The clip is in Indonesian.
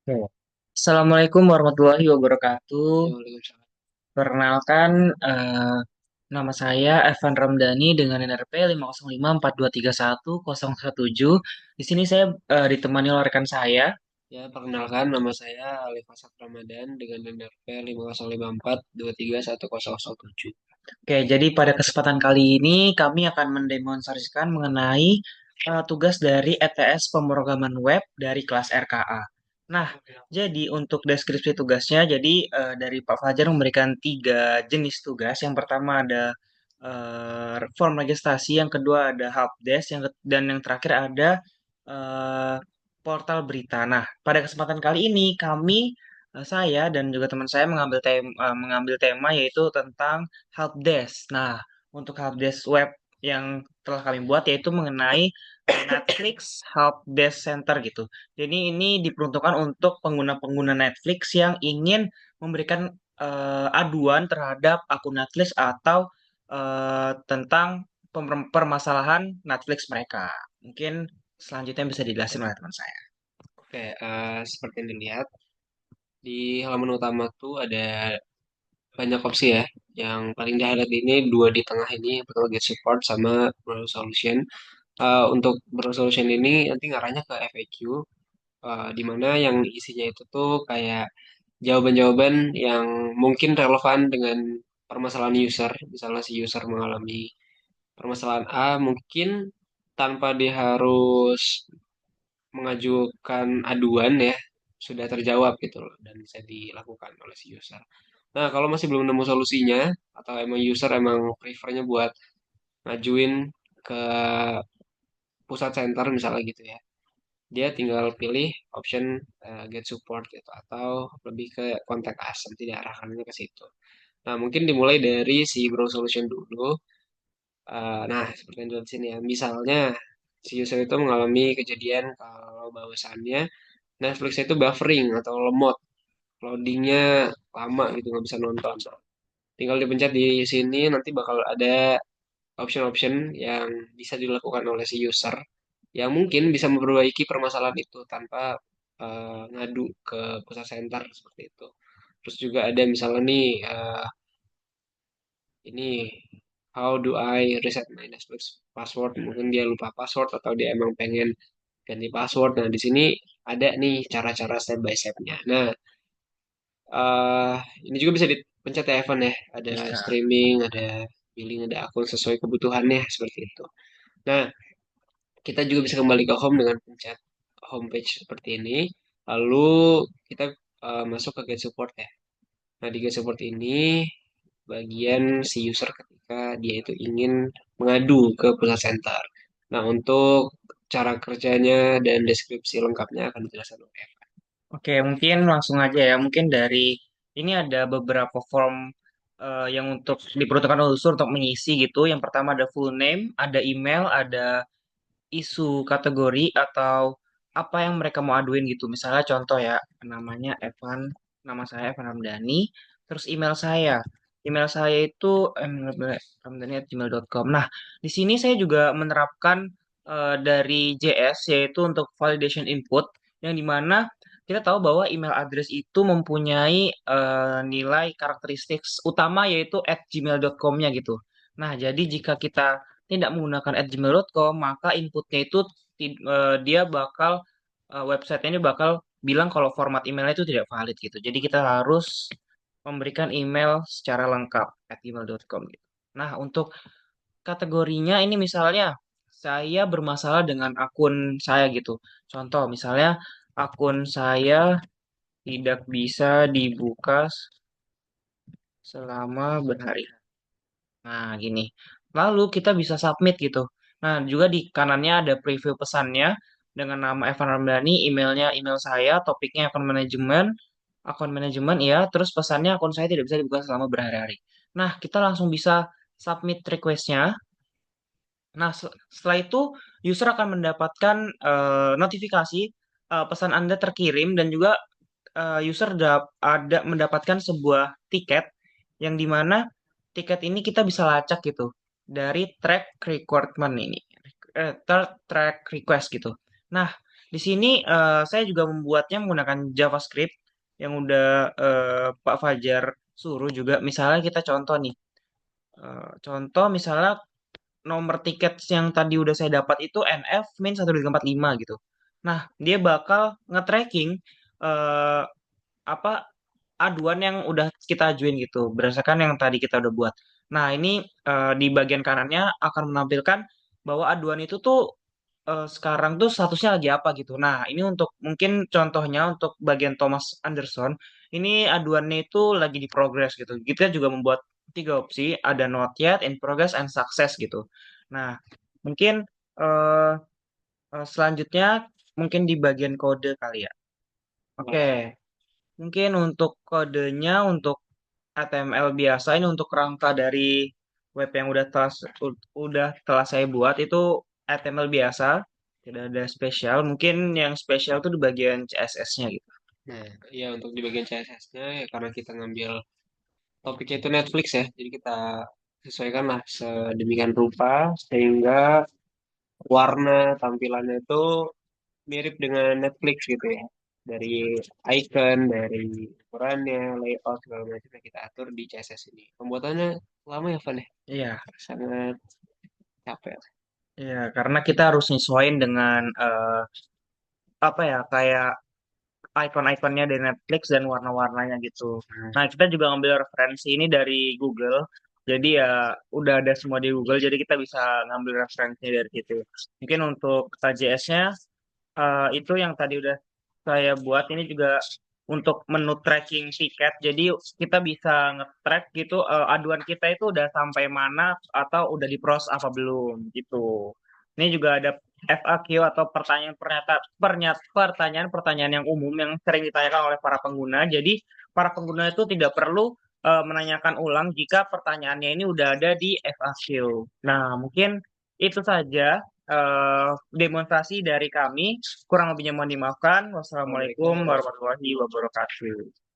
Oke. Assalamualaikum warahmatullahi wabarakatuh. Ya, Waalaikumsalam. Perkenalkan, nama saya Evan Ramdhani dengan NRP 5054231 Di sini saya ditemani oleh rekan saya. Ya, perkenalkan nama saya Alif Asad Ramadan dengan NRP 50542310007. Oke, jadi pada kesempatan kali ini kami akan mendemonstrasikan mengenai tugas dari ETS pemrograman web dari kelas RKA. Nah, jadi untuk deskripsi tugasnya, jadi dari Pak Fajar memberikan tiga jenis tugas. Yang pertama ada form registrasi, yang kedua ada helpdesk, dan yang terakhir ada eh, portal berita. Nah, pada kesempatan kali ini saya dan juga teman saya mengambil tema yaitu tentang helpdesk. Nah, untuk helpdesk web yang telah kami buat yaitu mengenai Netflix Helpdesk Center gitu. Jadi ini diperuntukkan untuk pengguna-pengguna Netflix yang ingin memberikan aduan terhadap akun Netflix atau tentang permasalahan Netflix mereka. Mungkin selanjutnya bisa dijelasin oleh teman saya. Oke, seperti yang dilihat di halaman utama tuh ada banyak opsi ya. Yang paling di highlight ini dua di tengah ini, yang pertama Get Support sama Browser Solution. Untuk Browser Solution ini nanti ngarahnya ke FAQ, di mana yang isinya itu tuh kayak jawaban-jawaban yang mungkin relevan dengan permasalahan user. Misalnya si user mengalami permasalahan A, mungkin tanpa dia harus mengajukan aduan ya, sudah terjawab gitu loh, dan bisa dilakukan oleh si user. Nah, kalau masih belum nemu solusinya, atau emang user emang prefernya buat ngajuin ke pusat center misalnya gitu ya, dia tinggal pilih option get support gitu, atau lebih ke contact us, nanti diarahkannya ke situ. Nah, mungkin dimulai dari si browser solution dulu. Nah, seperti yang dilihat di sini ya. Misalnya, si user itu mengalami kejadian kalau bahwasannya Netflix itu buffering atau lemot. Loadingnya lama gitu, nggak bisa nonton. Tinggal dipencet di sini, nanti bakal ada option-option yang bisa dilakukan oleh si user yang mungkin bisa memperbaiki permasalahan itu tanpa ngadu ke pusat center seperti itu. Terus juga ada misalnya nih, ini how do I reset my Netflix password? Mungkin dia lupa password atau dia emang pengen ganti password. Nah, di sini ada nih cara-cara step by step-nya. Nah, eh ini juga bisa dipencet ya Evan ya. Ada Bisa. streaming, ada billing, ada akun sesuai kebutuhannya seperti itu. Nah, kita juga bisa kembali ke home dengan pencet homepage seperti ini. Lalu kita masuk ke get support ya. Nah, di get support ini bagian si user ketika dia itu ingin mengadu ke pusat center. Nah, untuk cara kerjanya dan deskripsi lengkapnya akan dijelaskan oleh Evan. Oke, mungkin langsung aja ya. Mungkin dari ini ada beberapa form yang untuk diperuntukkan unsur untuk mengisi gitu. Yang pertama ada full name, ada email, ada isu kategori atau apa yang mereka mau aduin gitu. Misalnya contoh ya, namanya Evan, nama saya Evan Ramdhani, terus email saya. Email saya itu ramdhani@gmail.com. Nah, di sini saya juga menerapkan dari JS yaitu untuk validation input yang dimana kita tahu bahwa email address itu mempunyai nilai karakteristik utama yaitu @gmail.com-nya gitu. Nah, jadi jika kita tidak menggunakan @gmail.com, maka inputnya itu dia bakal website ini bakal bilang kalau format emailnya itu tidak valid gitu. Jadi kita harus memberikan email secara lengkap @gmail.com gitu. Nah, untuk kategorinya ini misalnya saya bermasalah dengan akun saya gitu. Contoh misalnya akun saya tidak bisa dibuka selama berhari. Nah, gini. Lalu kita bisa submit gitu. Nah, juga di kanannya ada preview pesannya dengan nama Evan Ramdhani, emailnya email saya, topiknya akun manajemen ya, terus pesannya akun saya tidak bisa dibuka selama berhari-hari. Nah, kita langsung bisa submit requestnya. Nah, setelah itu user akan mendapatkan notifikasi pesan Anda terkirim dan juga user ada mendapatkan sebuah tiket yang dimana tiket ini kita bisa lacak gitu dari track requirement ini, track request gitu. Nah, Di sini saya juga membuatnya menggunakan JavaScript yang udah Pak Fajar suruh juga. Misalnya kita contoh nih, contoh misalnya nomor tiket yang tadi udah saya dapat itu NF min 1,45 gitu. Nah, dia bakal nge-tracking eh, apa aduan yang udah kita ajuin gitu, berdasarkan yang tadi kita udah buat. Nah, ini di bagian kanannya akan menampilkan bahwa aduan itu tuh sekarang tuh statusnya lagi apa gitu. Nah, ini untuk mungkin contohnya untuk bagian Thomas Anderson, ini aduannya itu lagi di progress gitu. Kita juga membuat tiga opsi, ada not yet, in progress, and success gitu. Nah, mungkin eh, selanjutnya mungkin di bagian kode kali ya. Oke, mungkin untuk kodenya untuk HTML biasa ini untuk kerangka dari web yang udah telah saya buat itu HTML biasa, tidak ada spesial. Mungkin yang spesial tuh di bagian CSS-nya gitu. Nah, ya untuk di bagian CSS-nya ya karena kita ngambil topiknya itu Netflix ya, jadi kita sesuaikan lah sedemikian rupa sehingga warna tampilannya itu mirip dengan Netflix gitu ya. Dari icon, dari ukurannya, layout segala macam yang kita atur di CSS ini. Pembuatannya lama ya, Van ya? Iya, Sangat capek. iya, karena kita harus nyesuaiin dengan apa ya kayak icon-iconnya dari Netflix dan warna-warnanya gitu. Nah, kita juga ngambil referensi ini dari Google. Jadi ya udah ada semua di Google, jadi kita bisa ngambil referensinya dari situ. Mungkin untuk JS-nya itu yang tadi udah saya buat ini juga untuk menu tracking tiket. Jadi kita bisa nge-track gitu aduan kita itu udah sampai mana atau udah diproses apa belum gitu. Ini juga ada FAQ atau pertanyaan-pertanyaan yang umum yang sering ditanyakan oleh para pengguna. Jadi para pengguna itu tidak perlu menanyakan ulang jika pertanyaannya ini udah ada di FAQ. Nah, mungkin itu saja demonstrasi dari kami. Kurang lebihnya mohon dimaafkan. Wassalamualaikum Assalamualaikum. warahmatullahi wabarakatuh.